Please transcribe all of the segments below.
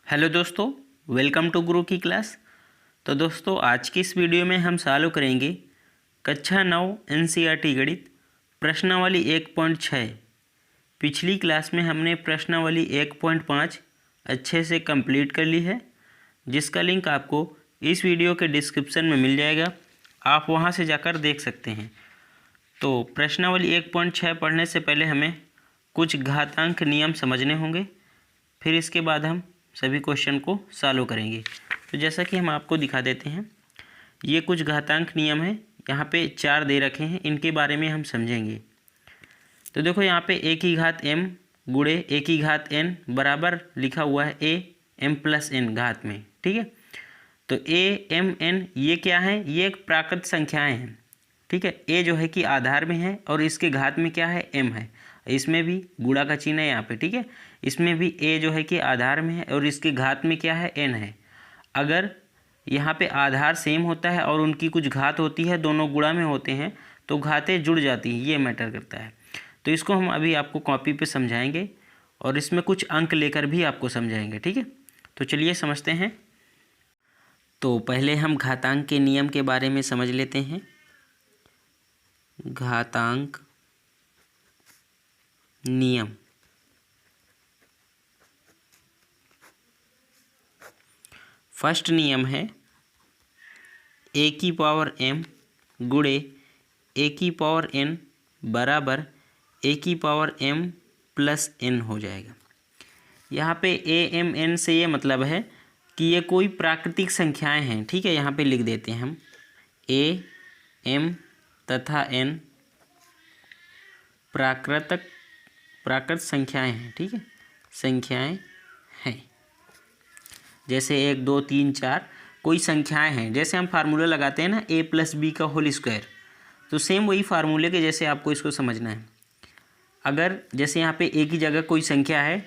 Hello दोस्तों, welcome to गुरु की class. तो दोस्तों, आज की इस वीडियो में हम सॉल्व करेंगे कक्षा 9 एनसीईआरटी गणित प्रश्नावली 1.6। पिछली क्लास में हमने प्रश्नावली 1.5 अच्छे से कंप्लीट कर ली है, जिसका लिंक आपको इस वीडियो के डिस्क्रिप्शन में मिल जाएगा। आप वहां से जाकर देख सकते हैं। तो प्रश्नावली 1.6 पढ़ने से पहले हमें कुछ घातांक नियम समझने होंगे, फिर इसके बाद हम सभी क्वेश्चन को सॉल्व करेंगे। तो जैसा कि हम आपको दिखा देते हैं, ये कुछ घातांक नियम है। यहाँ पे 4 दे रखे हैं, इनके बारे में हम समझेंगे। तो देखो, यहाँ पे a की घात m गुणे a की घात n बराबर लिखा हुआ है a m प्लस n घात में। ठीक है, तो a m n ये क्या है? ये एक प्राकृत संख्याएं हैं। ठीक है, a जो है कि आधार में है और इसके घात में क्या है? m है। इसमें भी गुणा का चिन्ह है यहाँ पे। ठीक है, इसमें भी a जो है कि आधार में है और इसके घात में क्या है? n है। अगर यहाँ पे आधार सेम होता है और उनकी कुछ घात होती है, दोनों गुणा में होते हैं, तो घातें जुड़ जाती हैं, ये मैटर करता है। तो इसको हम अभी आपको कॉपी पे समझाएंगे और इसमें कुछ अंक लेकर भी आपको समझाएंगे। ठीक है, तो चलिए समझते हैं। तो पहले हम घातांक के नियम के बारे में समझ लेते हैं। घातांक नियम। फर्स्ट नियम है a की पावर m गुणे a की पावर n बराबर a की पावर m प्लस n हो जाएगा। यहाँ पे a m n से ये मतलब है कि ये कोई प्राकृतिक संख्याएं हैं। ठीक है, यहाँ पे लिख देते हैं हम a m तथा n प्राकृत संख्याएं हैं। ठीक है, संख्याएं हैं, जैसे 1 2 3 4 कोई संख्याएं हैं। जैसे हम फार्मूला लगाते हैं ना, a प्लस बी का होल स्क्वायर, तो सेम वही फार्मूले के जैसे आपको इसको समझना है। अगर जैसे यहाँ पे a की जगह कोई संख्या है,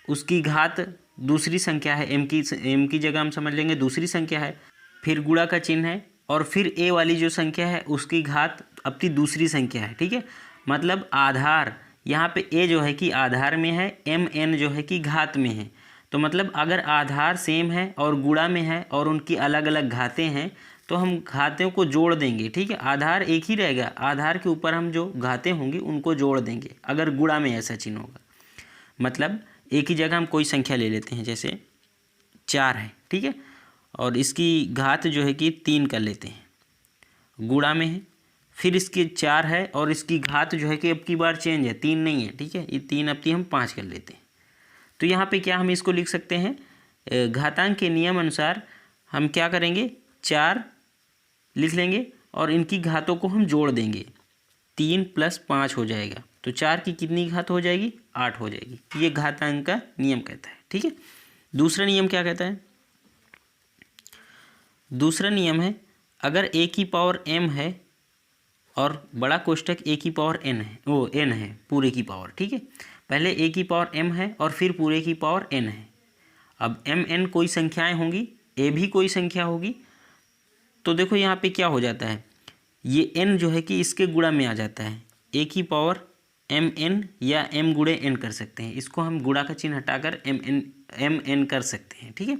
उसकी घात दूसरी संख्या है, m की जगह हम समझ लेंगे दूसरी संख्या है, फिर गुणा का चिन्ह है और फिर a वाली जो संख्या है उसकी घात अपनी दूसरी संख्या है। ठीक है, मतलब आधार यहाँ पे a जो है कि आधार में है, m n जो है कि घात में है। तो मतलब अगर आधार सेम है और गुणा में है और उनकी अलग अलग घातें हैं, तो हम घातों को जोड़ देंगे। ठीक है, आधार एक ही रहेगा, आधार के ऊपर हम जो घातें होंगी उनको जोड़ देंगे अगर गुणा में ऐसा चिन्ह होगा। मतलब एक ही जगह हम कोई संख्या ले लेते हैं, जैसे 4 है। ठीक है, और इसकी घात जो है कि 3 कर लेते हैं, गुणा में है। फिर इसके 4 है और इसकी घात जो है कि अब की बार चेंज है, 3 नहीं है। ठीक है, ये 3 अब की हम 5 कर लेते हैं। तो यहाँ पे क्या हम इसको लिख सकते हैं? घातांक के नियम अनुसार हम क्या करेंगे? 4 लिख लेंगे और इनकी घातों को हम जोड़ देंगे, 3 + 5 हो जाएगा। तो 4 की कितनी घात हो जाएगी? 8 हो जाएगी। ये घातांक का नियम कहता है। ठीक है, दूसरा नियम क्या कहता है? दूसरा नियम है, अगर a की पावर m है और बड़ा कोष्ठक a की पावर n है, वो n है पूरे की पावर। ठीक है, पहले a की पावर m है और फिर पूरे की पावर n है। अब m n कोई संख्याएं होंगी, a भी कोई संख्या होगी। तो देखो यहाँ पे क्या हो जाता है, ये n जो है कि इसके गुणा में आ जाता है, a की पावर m n या m गुणे n कर सकते हैं। इसको हम गुणा का चिन्ह हटाकर m n कर सकते हैं। ठीक है,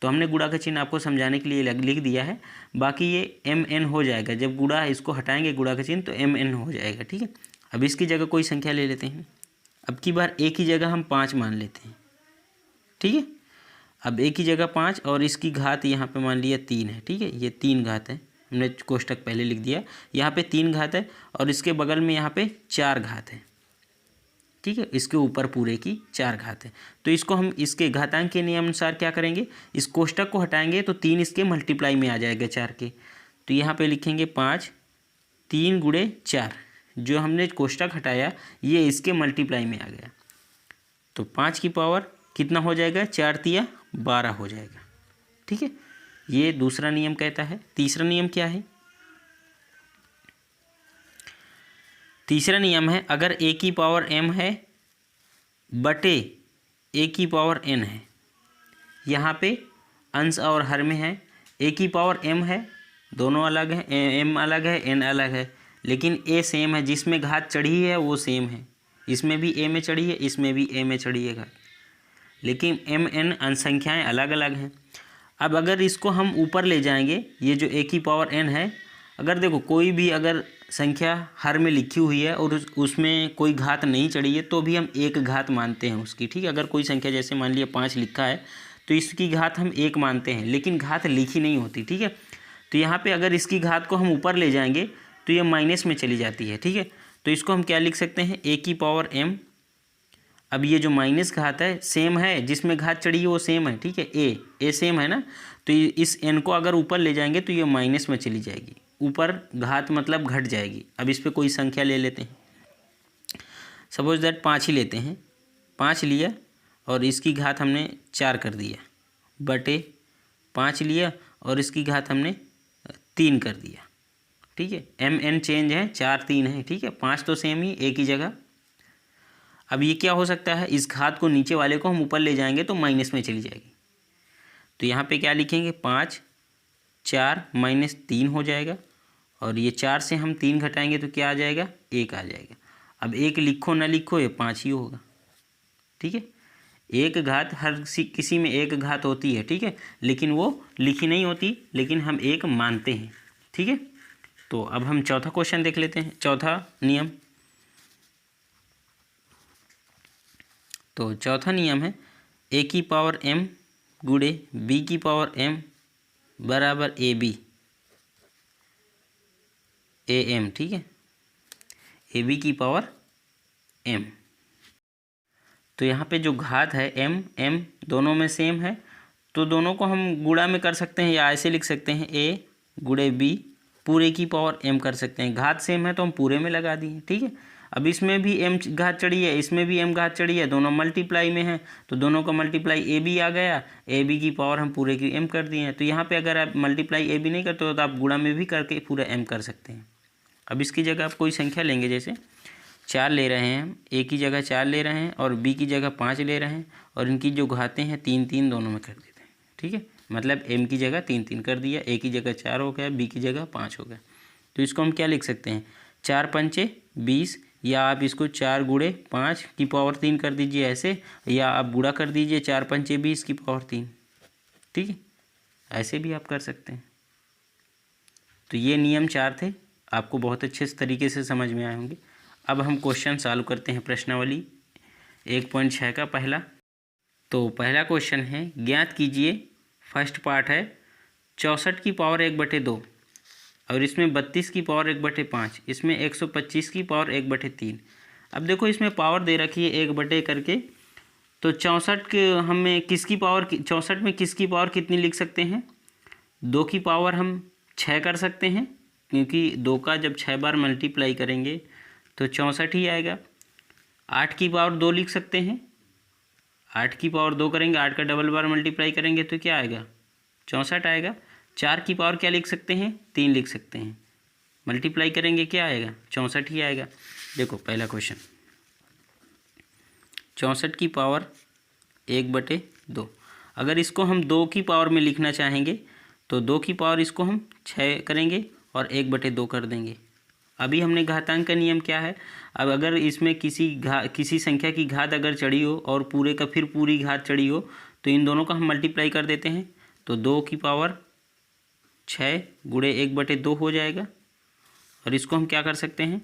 तो हमने गुणा का चिन्ह आपको समझाने के लिए लिख दिया है, बाकी ये m n हो जाएगा। जब गुणा इसको हटाएंगे गुणा का चिन्ह तो m n हो जाएगा। ठीक है, अब इसकी जगह कोई संख्या ले लेते हैं। अब की बार a की जगह हम 5 मान लेते हैं। ठीक है, अब a की जगह 5 और इसकी घात यहाँ पे मान लिया 3 है। ठीक है, ये 3 घात है, हमने कोष्ठक पहले लिख दिया। यहाँ पे 3 घात है और इसके बगल में यहाँ पे 4 घात है। ठीक है, इसके ऊपर पूरे की 4 घात है। तो इसको हम इसके घातांक के नियम अनुसार क्या करेंगे? इस कोष्ठक को हटाएंगे तो 3 इसके मल्टीप्लाई में आ जाएगा 4 के। तो यहाँ पे लिखेंगे 5, 3 गुणे 4, जो हमने कोष्ठक हटाया ये इसके मल्टीप्लाई में आ गया। तो 5 की पावर कितना हो जाएगा? 4 तिया 12 हो जाएगा। ठीक है, ये दूसरा नियम कहता है। तीसरा नियम क्या है? तीसरा नियम है, अगर a की पावर m है बटे a की पावर n है, यहाँ पे अंश और हर में है। a की पावर m है, दोनों अलग है, m अलग है, n अलग है, लेकिन a सेम है, जिसमें घात चढ़ी है वो सेम है। इसमें भी a में चढ़ी है, इसमें भी a में चढ़ी है घात। लेकिन एम एन संख्याएँ अलग अलग हैं। अब अगर इसको हम ऊपर ले जाएंगे, ये जो ए की पावर एन है, अगर देखो कोई भी अगर संख्या हर में लिखी हुई है और उसमें कोई घात नहीं चढ़ी है तो भी हम एक घात मानते हैं उसकी, ठीक है। अगर कोई संख्या जैसे मान लिया 5 लिखा है तो इसकी घात हम 1 मानते हैं, लेकिन घात लिखी नहीं होती, ठीक है। तो यहाँ पे अगर इसकी घात को हम ऊपर ले जाएंगे तो ये माइनस में चली जाती है, ठीक है। तो इसको हम क्या लिख सकते हैं, ए की पावर एम। अब ये जो माइनस घात है सेम है, जिसमें घात चढ़ी है वो सेम है, ठीक है। ए सेम है ना, तो इस एन को अगर ऊपर ले जाएंगे तो ये माइनस में चली जाएगी, ऊपर घात मतलब घट जाएगी। अब इस पर कोई संख्या ले लेते हैं, सपोज दैट 5 ही लेते हैं। 5 लिया और इसकी घात हमने 4 कर दिया, बटे 5 लिया और इसकी घात हमने 3 कर दिया, ठीक है। एम एन चेंज है, 4 3 है, ठीक है। 5 तो सेम ही, एक ही जगह। अब ये क्या हो सकता है, इस घात को नीचे वाले को हम ऊपर ले जाएंगे तो माइनस में चली जाएगी। तो यहाँ पे क्या लिखेंगे, 5 4 -3 हो जाएगा, और ये 4 से हम 3 घटाएंगे तो क्या आ जाएगा, 1 आ जाएगा। अब 1 लिखो ना लिखो ये 5 ही होगा, ठीक है। एक घात हर किसी में एक घात होती है, ठीक है, लेकिन वो लिखी नहीं होती, लेकिन हम एक मानते हैं, ठीक है। तो अब हम चौथा क्वेश्चन देख लेते हैं, चौथा नियम। तो चौथा नियम है ए की पावर एम गुणे बी की पावर एम बराबर ए बी ए एम, ठीक है। ए बी की पावर एम। तो यहाँ पे जो घात है एम एम दोनों में सेम है, तो दोनों को हम गुणा में कर सकते हैं, या ऐसे लिख सकते हैं ए गुणे बी पूरे की पावर एम कर सकते हैं। घात सेम है तो हम पूरे में लगा दिए, ठीक है। अब इसमें भी एम घात चढ़ी है, इसमें भी एम घात चढ़ी है, दोनों मल्टीप्लाई में है, तो दोनों का मल्टीप्लाई ए बी आ गया, ए बी की पावर हम पूरे की एम कर दिए हैं। तो यहाँ पे अगर आप मल्टीप्लाई ए बी नहीं करते हो तो आप गुणा में भी करके पूरा एम कर सकते हैं। अब इसकी जगह आप कोई संख्या लेंगे, जैसे 4 ले रहे हैं हम, ए की जगह 4 ले रहे हैं और बी की जगह 5 ले रहे हैं, और इनकी जो घातें हैं 3 3 दोनों में कर देते हैं, ठीक है। मतलब एम की जगह 3 3 कर दिया, ए की जगह 4 हो गया, बी की जगह 5 हो गया। तो इसको हम क्या लिख सकते हैं, 4 पंचे 20, या आप इसको 4 गुणे 5 की पावर 3 कर दीजिए ऐसे, या आप गुणा कर दीजिए 4 पंचे 20 की पावर 3, ठीक है। ऐसे भी आप कर सकते हैं। तो ये नियम 4 थे, आपको बहुत अच्छे तरीके से समझ में आए होंगे। अब हम क्वेश्चन सॉल्व करते हैं, प्रश्नावली 1.6 का पहला। तो पहला क्वेश्चन है, ज्ञात कीजिए, फर्स्ट पार्ट है 64 की पावर 1/2, और इसमें 32 की पावर 1/5, इसमें 125 की पावर 1/3। अब देखो इसमें पावर दे रखी है 1 करके, तो 64 के हमें किसकी पावर 64 में किसकी पावर कितनी लिख सकते हैं, 2 की पावर हम 6 कर सकते हैं, क्योंकि 2 का जब 6 बार मल्टीप्लाई करेंगे तो 64 ही आएगा। 8 की पावर 2 लिख सकते हैं, 8 की पावर 2 करेंगे, 8 का डबल बार मल्टीप्लाई करेंगे तो क्या आएगा, 64 आएगा। 4 की पावर क्या लिख सकते हैं, 3 लिख सकते हैं, मल्टीप्लाई करेंगे क्या आएगा, 64 ही आएगा। देखो पहला क्वेश्चन, 64 की पावर 1/2। अगर इसको हम 2 की पावर में लिखना चाहेंगे तो 2 की पावर इसको हम 6 करेंगे और 1/2 कर देंगे। अभी हमने घातांक का नियम क्या है, अब अगर इसमें किसी संख्या की घात अगर चढ़ी हो और पूरे का फिर पूरी घात चढ़ी हो तो इन दोनों का हम मल्टीप्लाई कर देते हैं, तो 2 की पावर 6 गुणे 1/2 हो जाएगा। और इसको हम क्या कर सकते हैं,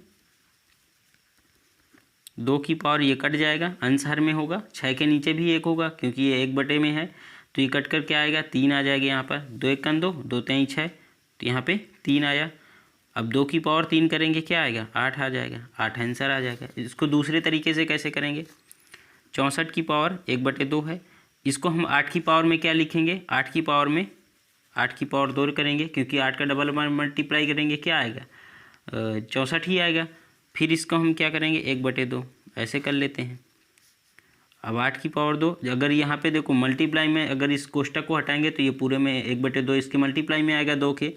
2 की पावर ये कट जाएगा, अंश हर में होगा, 6 के नीचे भी 1 होगा क्योंकि ये 1/2 में है, तो ये कट कर क्या आएगा, 3 आ जाएगा यहाँ पर, 2 1 2, 2 3 6, तो यहाँ पे 3 आया। अब 2 की पावर 3 करेंगे क्या आएगा, 8 आ जाएगा, 8 आंसर आ जाएगा। इसको दूसरे तरीके से कैसे करेंगे, 64 की पावर 1/2 है, इसको हम 8 की पावर में क्या लिखेंगे, 8 की पावर में 8 की पावर 2 करेंगे, क्योंकि 8 का डबल मल्टीप्लाई करेंगे क्या आएगा, 64 ही आएगा। फिर इसको हम क्या करेंगे, 1/2 ऐसे कर लेते हैं। अब 8 की पावर 2, अगर यहाँ पे देखो मल्टीप्लाई में अगर इस कोष्टक को हटाएंगे तो ये पूरे में 1/2 इसके मल्टीप्लाई में आएगा 2 के,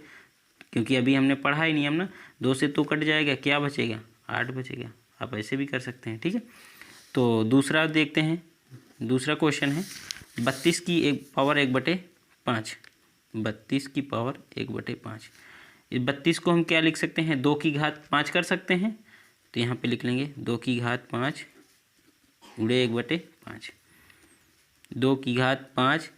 क्योंकि अभी हमने पढ़ा ही नियम ना, 2 से 2 कट जाएगा, क्या बचेगा, 8 बचेगा। आप ऐसे भी कर सकते हैं, ठीक है। तो दूसरा देखते हैं, दूसरा क्वेश्चन है 32 की पावर 1/5, 32 की पावर 1/5। इस 32 को हम क्या लिख सकते हैं, 2 की घात 5 कर सकते हैं, तो यहाँ पे लिख लेंगे 2 की घात 5 गुणे 1/5। 2 की घात 5,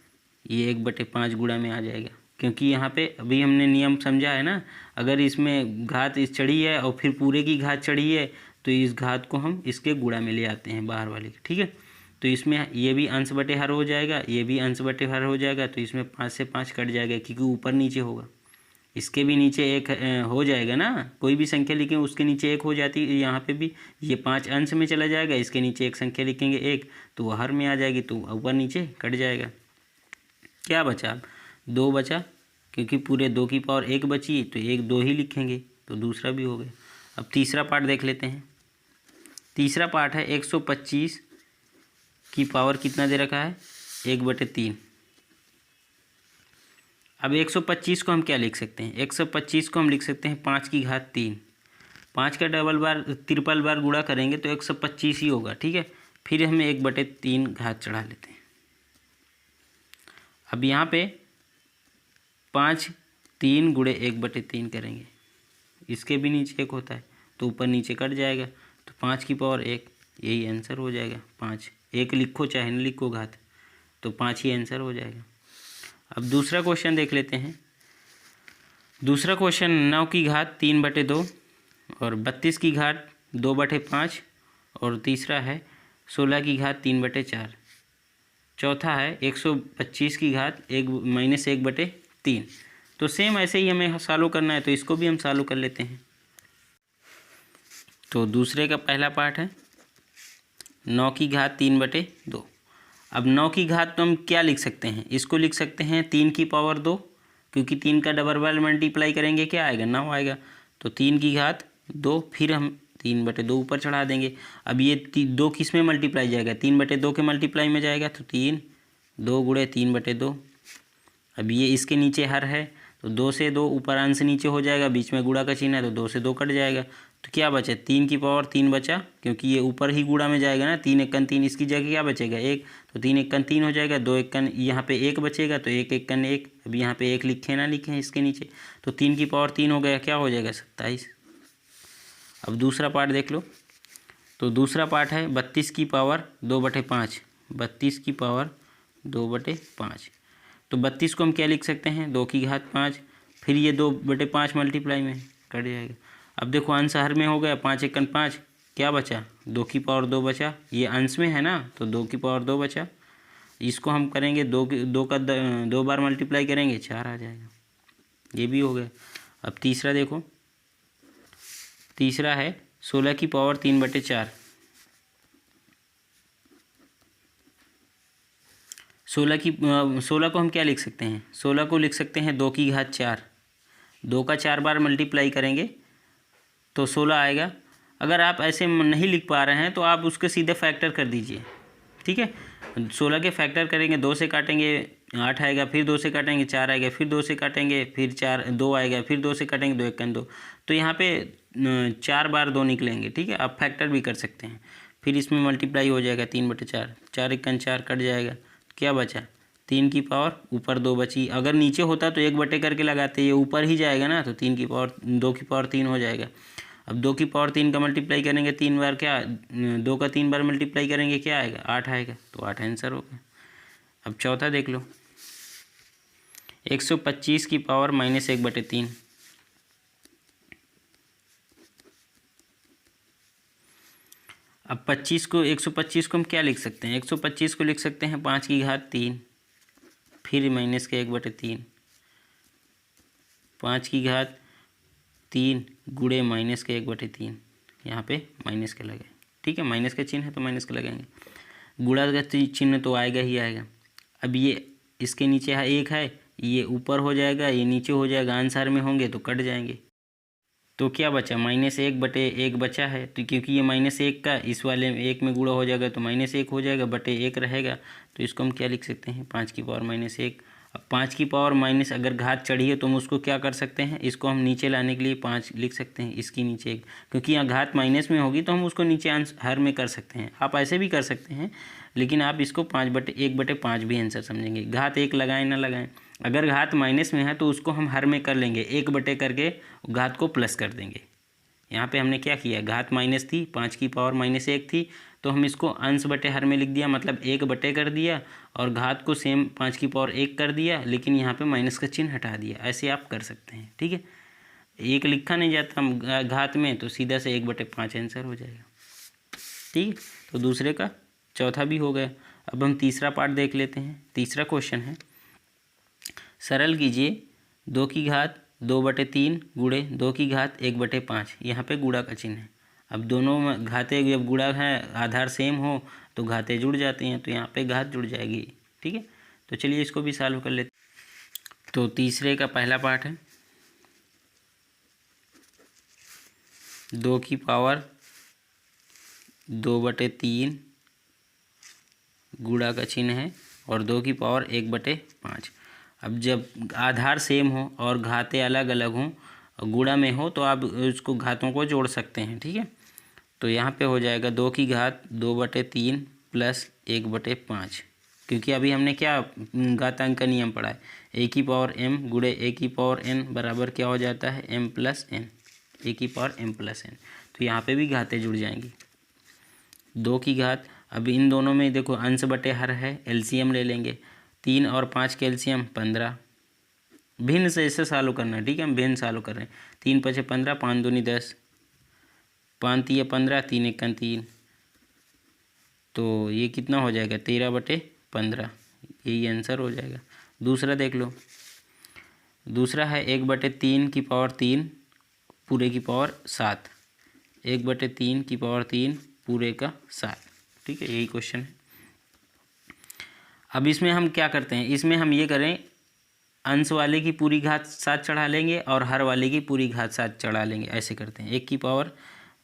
ये 1/5 गुणा में आ जाएगा, क्योंकि यहाँ पे अभी हमने नियम समझा है ना, अगर इसमें घात इस चढ़ी है और फिर पूरे की घात चढ़ी है तो इस घात को हम इसके गुणा में ले आते हैं बाहर वाले के, ठीक है। तो इसमें ये भी अंश बटे हर हो जाएगा, ये भी अंश बटे हर हो जाएगा, तो इसमें 5 से 5 कट जाएगा, क्योंकि ऊपर नीचे होगा। इसके भी नीचे एक हो जाएगा ना, कोई भी संख्या लिखें उसके नीचे एक हो जाती है, यहाँ पे भी ये 5 अंश में चला जाएगा, इसके नीचे एक संख्या लिखेंगे 1, तो वो हर में आ जाएगी, तो ऊपर नीचे कट जाएगा। क्या बचा अब 2 बचा, क्योंकि पूरे 2 की पावर 1 बची, तो 1 2 ही लिखेंगे, तो दूसरा भी हो गया। अब तीसरा पार्ट देख लेते हैं। तीसरा पार्ट है 125 की पावर कितना दे रखा है, 1/3। अब 125 को हम क्या लिख सकते हैं, 125 को हम लिख सकते हैं 5 की घात 3। 5 का ट्रिपल बार गुणा करेंगे तो 125 ही होगा, ठीक है। फिर हम 1/3 घात चढ़ा लेते हैं। अब यहाँ पे 5 3 गुणे 1/3 करेंगे, इसके भी नीचे 1 होता है, तो ऊपर नीचे कट जाएगा, तो 5 की पावर 1, यही आंसर हो जाएगा 5। 1 लिखो चाहे न लिखो घात, तो 5 ही आंसर हो जाएगा। अब दूसरा क्वेश्चन देख लेते हैं। दूसरा क्वेश्चन 9 की घात 3/2 और 32 की घात 2/5, और तीसरा है 16 की घात 3/4। चौथा है 125 की घात -1/3। तो सेम ऐसे ही हमें सॉल्व करना है, तो इसको भी हम सॉल्व कर लेते हैं। तो दूसरे का पहला पार्ट है 9 की घात 3/2। अब 9 की घात तो हम क्या लिख सकते हैं, इसको लिख सकते हैं 3 की पावर 2, क्योंकि 3 का डबल बार मल्टीप्लाई करेंगे क्या आएगा, 9 आएगा, तो 3 की घात 2, फिर हम 3/2 ऊपर चढ़ा देंगे। अब ये 2 किस में मल्टीप्लाई जाएगा, 3/2 के मल्टीप्लाई में जाएगा, तो 3 2 गुणे 3/2। अब ये इसके नीचे हर है, तो 2 से 2 ऊपर अंश नीचे हो जाएगा, बीच में गुणा का चिन्ह है, तो 2 से 2 कट जाएगा, तो क्या बचा, 3 की पावर 3 बचा, क्योंकि ये ऊपर ही गुणा में जाएगा ना, 3 1 3, इसकी जगह क्या बचेगा 1, तो 3 1 3 हो जाएगा, 2 1 यहाँ पे 1 बचेगा, तो 1 1 1। अब यहाँ पे 1 लिखे ना लिखे इसके नीचे, तो 3 की पावर 3 हो गया, क्या हो जाएगा 27। अब दूसरा पार्ट देख लो। तो दूसरा पार्ट है 32 की पावर 2/5। 32 की पावर 2/5, तो 32 को हम क्या लिख सकते हैं, 2 की घात 5, फिर ये 2/5 मल्टीप्लाई में कट जाएगा। अब देखो अंश हर में हो गया, 5 1 5, क्या बचा, 2 की पावर 2 बचा, ये अंश में है ना, तो 2 की पावर 2 बचा। इसको हम करेंगे 2 का 2 बार मल्टीप्लाई करेंगे, 4 आ जाएगा, ये भी हो गया। अब तीसरा देखो, तीसरा है 16 की पावर 3/4। 16 को हम क्या लिख सकते हैं, 16 को लिख सकते हैं 2 की घात 4। 2 का 4 बार मल्टीप्लाई करेंगे तो 16 आएगा। अगर आप ऐसे नहीं लिख पा रहे हैं तो आप उसके सीधे फैक्टर कर दीजिए, ठीक है। 16 के फैक्टर करेंगे, 2 से काटेंगे 8 आएगा, फिर 2 से काटेंगे 4 आएगा, फिर 2 से काटेंगे, फिर 2 आएगा, फिर 2 से काटेंगे 2 1 2, तो यहाँ पे 4 बार 2 निकलेंगे, ठीक है। आप फैक्टर भी कर सकते हैं, फिर इसमें मल्टीप्लाई हो जाएगा 3/4, 4 1 4 कट जाएगा, क्या बचा, 3 की पावर ऊपर 2 बची। अगर नीचे होता तो 1 करके लगाते, ये ऊपर ही जाएगा ना, तो 3 की पावर 2 की पावर 3 हो जाएगा। अब 2 की पावर 3 का मल्टीप्लाई करेंगे 3 बार, क्या 2 का 3 बार मल्टीप्लाई करेंगे क्या आएगा, 8 आएगा, तो 8 आंसर हो गया। अब चौथा देख लो, 125 की पावर -1/3। अब 125 को हम क्या लिख सकते हैं, 125 को लिख सकते हैं 5 की घात 3, फिर -1/3, 5 की घात 3 गुणे -1/3, यहाँ पे माइनस के लगे, ठीक है, माइनस का चिन्ह है तो माइनस का लगाएंगे, गुणा का चिन्ह तो आएगा ही आएगा। अब ये इसके नीचे है 1 है, ये ऊपर हो जाएगा, ये नीचे हो जाएगा, आंसर में होंगे तो कट जाएंगे, तो क्या बचा, -1/1 बचा है, तो क्योंकि ये -1 का इस वाले में 1 में गुणा हो जाएगा तो -1 हो जाएगा, /1 रहेगा, तो इसको हम क्या लिख सकते हैं, 5 की पावर -1। अब 5 की पावर माइनस अगर घात चढ़ी है तो हम उसको क्या कर सकते हैं, इसको हम नीचे लाने के लिए 5 लिख सकते हैं, इसकी नीचे 1, क्योंकि यहाँ घात माइनस में होगी तो हम उसको नीचे हर में कर सकते हैं। आप ऐसे भी कर सकते हैं, लेकिन आप इसको 1/5 भी आंसर समझेंगे, घात 1 लगाएं ना लगाएं। अगर घात माइनस में है तो उसको हम हर में कर लेंगे, 1 करके घात को प्लस कर देंगे। यहाँ पे हमने क्या किया, घात माइनस थी, 5 की पावर -1 थी, तो हम इसको अंश बटे हर में लिख दिया, मतलब 1 बटे कर दिया और घात को सेम 5 की पावर 1 कर दिया, लेकिन यहाँ पे माइनस का चिन्ह हटा दिया। ऐसे आप कर सकते हैं, ठीक है। 1 लिखा नहीं जाता हम घात में, तो सीधा से 1/5 आंसर हो जाएगा, ठीक है। तो दूसरे का चौथा भी हो गया। अब हम तीसरा पार्ट देख लेते हैं। तीसरा क्वेश्चन है, सरल कीजिए 2 की घात 2/3 गुणे 2 की घात 1/5। यहाँ पे गुणा का चिन्ह है। अब दोनों घातें जब गुणा है, आधार सेम हो तो घातें जुड़ जाती हैं, तो यहाँ पे घात जुड़ जाएगी, ठीक है। तो चलिए इसको भी सॉल्व कर लेते हैं। तो तीसरे का पहला पार्ट है 2 की पावर 2/3 गुणा का चिन्ह है और 2 की पावर 1/5। अब जब आधार सेम हो और घातें अलग अलग हों, गुणा में हो, तो आप उसको घातों को जोड़ सकते हैं, ठीक है। तो यहाँ पे हो जाएगा 2 की घात 2/3 प्लस 1/5, क्योंकि अभी हमने क्या घातांक का नियम पढ़ा है, a की पावर m गुणे a की पावर n बराबर क्या हो जाता है m प्लस n, a की पावर m प्लस n। तो यहाँ पे भी घातें जुड़ जाएंगी। 2 की घात, अब इन दोनों में देखो अंश बटे हर है, एलसीएम ले लेंगे। 3 और 5 के एलसीएम 15। भिन्न से ऐसे सॉल्व करना, ठीक है। हम भिन्न सॉल्व कर रहे हैं। 3 × 5 = 15, 5 दूनी 10, 5 × 3 = 15, 3 × 1 = 3। तो ये कितना हो जाएगा 13/15, यही आंसर हो जाएगा। दूसरा देख लो। दूसरा है 1/3 की पावर 3 पूरे की पावर 7, 1/3 की पावर 3 पूरे का 7, ठीक है। यही क्वेश्चन है। अब इसमें हम क्या करते हैं, इसमें हम ये करें, अंश वाले की पूरी घात 7 चढ़ा लेंगे और हर वाले की पूरी घात 7 चढ़ा लेंगे। ऐसे करते हैं। 1 की पावर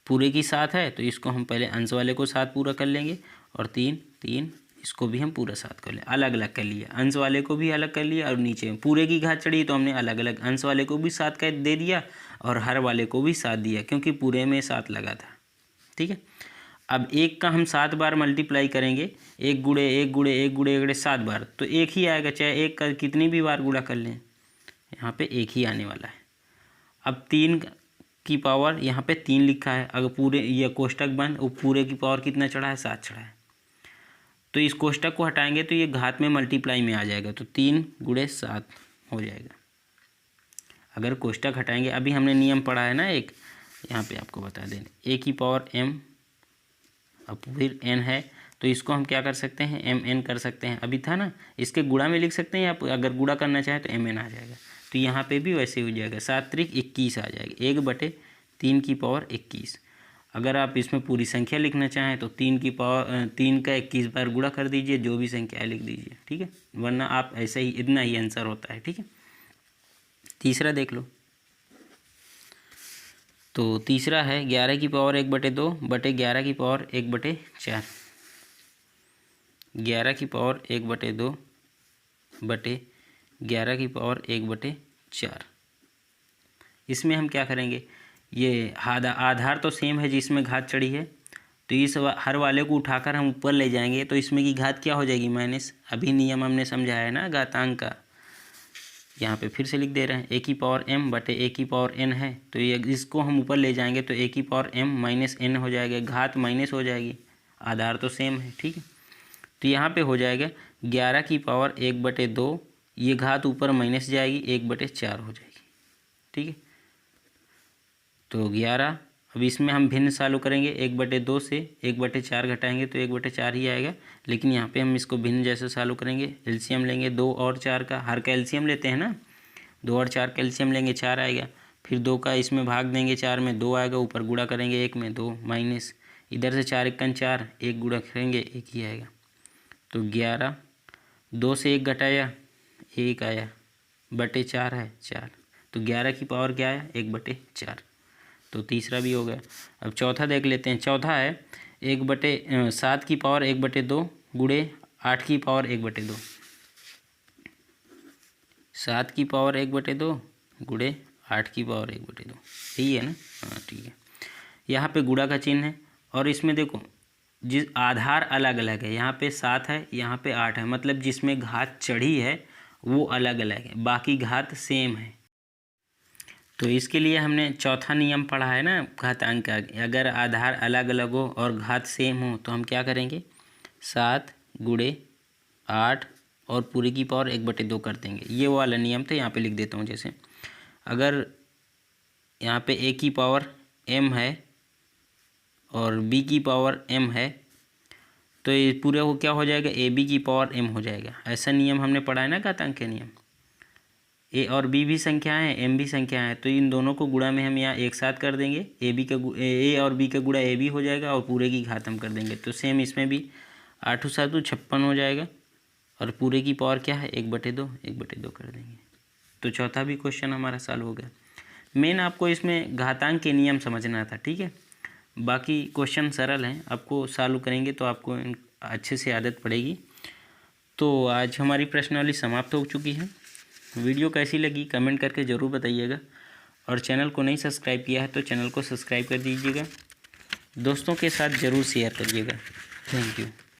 पूरे की 7 है, तो इसको हम पहले अंश वाले को 7 पूरा कर लेंगे, और 3 इसको भी हम पूरा 7 कर लें। अलग अलग कर लिया, अंश वाले को भी अलग कर लिया, और नीचे पूरे की घात चढ़ी तो हमने अलग अलग अंश वाले को भी 7 का दे दिया और हर वाले को भी 7 दिया, क्योंकि पूरे में 7 लगा था, ठीक है। अब 1 का हम 7 बार मल्टीप्लाई करेंगे, 1 गुणे 1 गुणे 1 गुणे 1 7 बार, तो 1 ही आएगा, चाहे 1 का कितनी भी बार गुणा कर लें, यहाँ पे 1 ही आने वाला है। अब 3 की पावर यहाँ पे 3 लिखा है, अगर पूरे ये कोष्टक बंद, पूरे की पावर कितना चढ़ा है 7 चढ़ा है, तो इस कोष्टक को हटाएंगे तो ये घात में मल्टीप्लाई में आ जाएगा, तो 3 × 7 हो जाएगा। अगर कोष्टक हटाएंगे, अभी हमने नियम पढ़ा है ना एक, यहाँ पे आपको बता दें, a की पावर m, अब फिर n है, तो इसको हम क्या कर सकते हैं mn कर सकते हैं। अभी था ना, इसके गुणा में लिख सकते हैं, आप अगर गुणा करना चाहें तो mn आ जाएगा। तो यहाँ पे भी वैसे हो जाएगा, 7 × 21 आ जाएगा, 1/3 की पावर 21। अगर आप इसमें पूरी संख्या लिखना चाहें तो 3 का 21 बार गुणा कर दीजिए, जो भी संख्या है लिख दीजिए, ठीक है। वरना आप ऐसे ही इतना ही आंसर होता है, ठीक है। तीसरा देख लो। तो तीसरा है 11 की पावर 1/2 बटे 11 की पावर 1/4। 11 की पावर 1/2 बटे 11 की पावर 1/4। इसमें हम क्या करेंगे, ये आधार तो सेम है जिसमें घात चढ़ी है, तो इस हर वाले को उठाकर हम ऊपर ले जाएंगे, तो इसमें की घात क्या हो जाएगी माइनस। अभी नियम हमने समझाया है ना घातांक का, यहाँ पे फिर से लिख दे रहे हैं। a की पावर m बटे a की पावर n है, तो ये इसको हम ऊपर ले जाएंगे तो a की पावर m माइनस n हो जाएगा, घात माइनस हो जाएगी, आधार तो सेम है, ठीक है। तो यहाँ पे हो जाएगा 11 की पावर 1/2, ये घात ऊपर माइनस जाएगी, 1/4 हो जाएगी, ठीक है। तो 11, अब इसमें हम भिन्न सॉल्व करेंगे, 1/2 से 1/4 घटाएंगे तो 1/4 ही आएगा, लेकिन यहाँ पे हम इसको भिन्न जैसे सॉल्व करेंगे, एलसीएम लेंगे 2 और 4 का, हर का एलसीएम लेते हैं ना, 2 और 4 का एलसीएम लेंगे 4 आएगा, फिर 2 का इसमें भाग देंगे 4 में 2 आएगा, ऊपर गुणा करेंगे 1 में 2 माइनस, इधर से 4 × 1 = 4, 1 गुणा करेंगे 1 ही आएगा। तो 11, 2 से 1 घटाया 1 आया, बटे 4 है 4, तो 11 की पावर क्या आया 1/4। तो तीसरा भी हो गया। अब चौथा देख लेते हैं। चौथा है 7 की पावर 1/2 गुणे 8 की पावर 1/2। 7 की पावर 1/2 गुणे 8 की पावर 1/2, यही है ना, हाँ ठीक है। यहाँ पे गुणा का चिन्ह है, और इसमें देखो जिस आधार अलग अलग है, यहाँ पे 7 है, यहाँ पे 8 है, मतलब जिसमें घात चढ़ी है वो अलग अलग है, बाकी घात सेम है। तो इसके लिए हमने चौथा नियम पढ़ा है ना घातांक का, अगर आधार अलग अलग हो और घात सेम हो तो हम क्या करेंगे, 7 × 8 और पूरी की पावर 1/2 कर देंगे। ये वाला नियम था, यहाँ पे लिख देता हूँ। जैसे अगर यहाँ पे a की पावर m है और b की पावर m है तो ये पूरे को क्या हो जाएगा, ab की पावर m हो जाएगा। ऐसा नियम हमने पढ़ा है ना घातांक के नियम। a और b भी संख्या है, m भी संख्या है, तो इन दोनों को गुणा में हम यहाँ एक साथ कर देंगे। a और b का गुणा ab हो जाएगा और पूरे की घात हम कर देंगे। तो सेम इसमें भी 8 × 7 = 56 हो जाएगा और पूरे की पावर क्या है, 1/2 कर देंगे। तो चौथा भी क्वेश्चन हमारा सॉल्व हो गया। मेन आपको इसमें घातांक के नियम समझना था, ठीक है। बाकी क्वेश्चन सरल हैं, आपको सॉल्व करेंगे तो आपको अच्छे से आदत पड़ेगी। तो आज हमारी प्रश्नावली समाप्त हो चुकी है। वीडियो कैसी लगी कमेंट करके ज़रूर बताइएगा और चैनल को नहीं सब्सक्राइब किया है तो चैनल को सब्सक्राइब कर दीजिएगा। दोस्तों के साथ ज़रूर शेयर करिएगा। Thank you.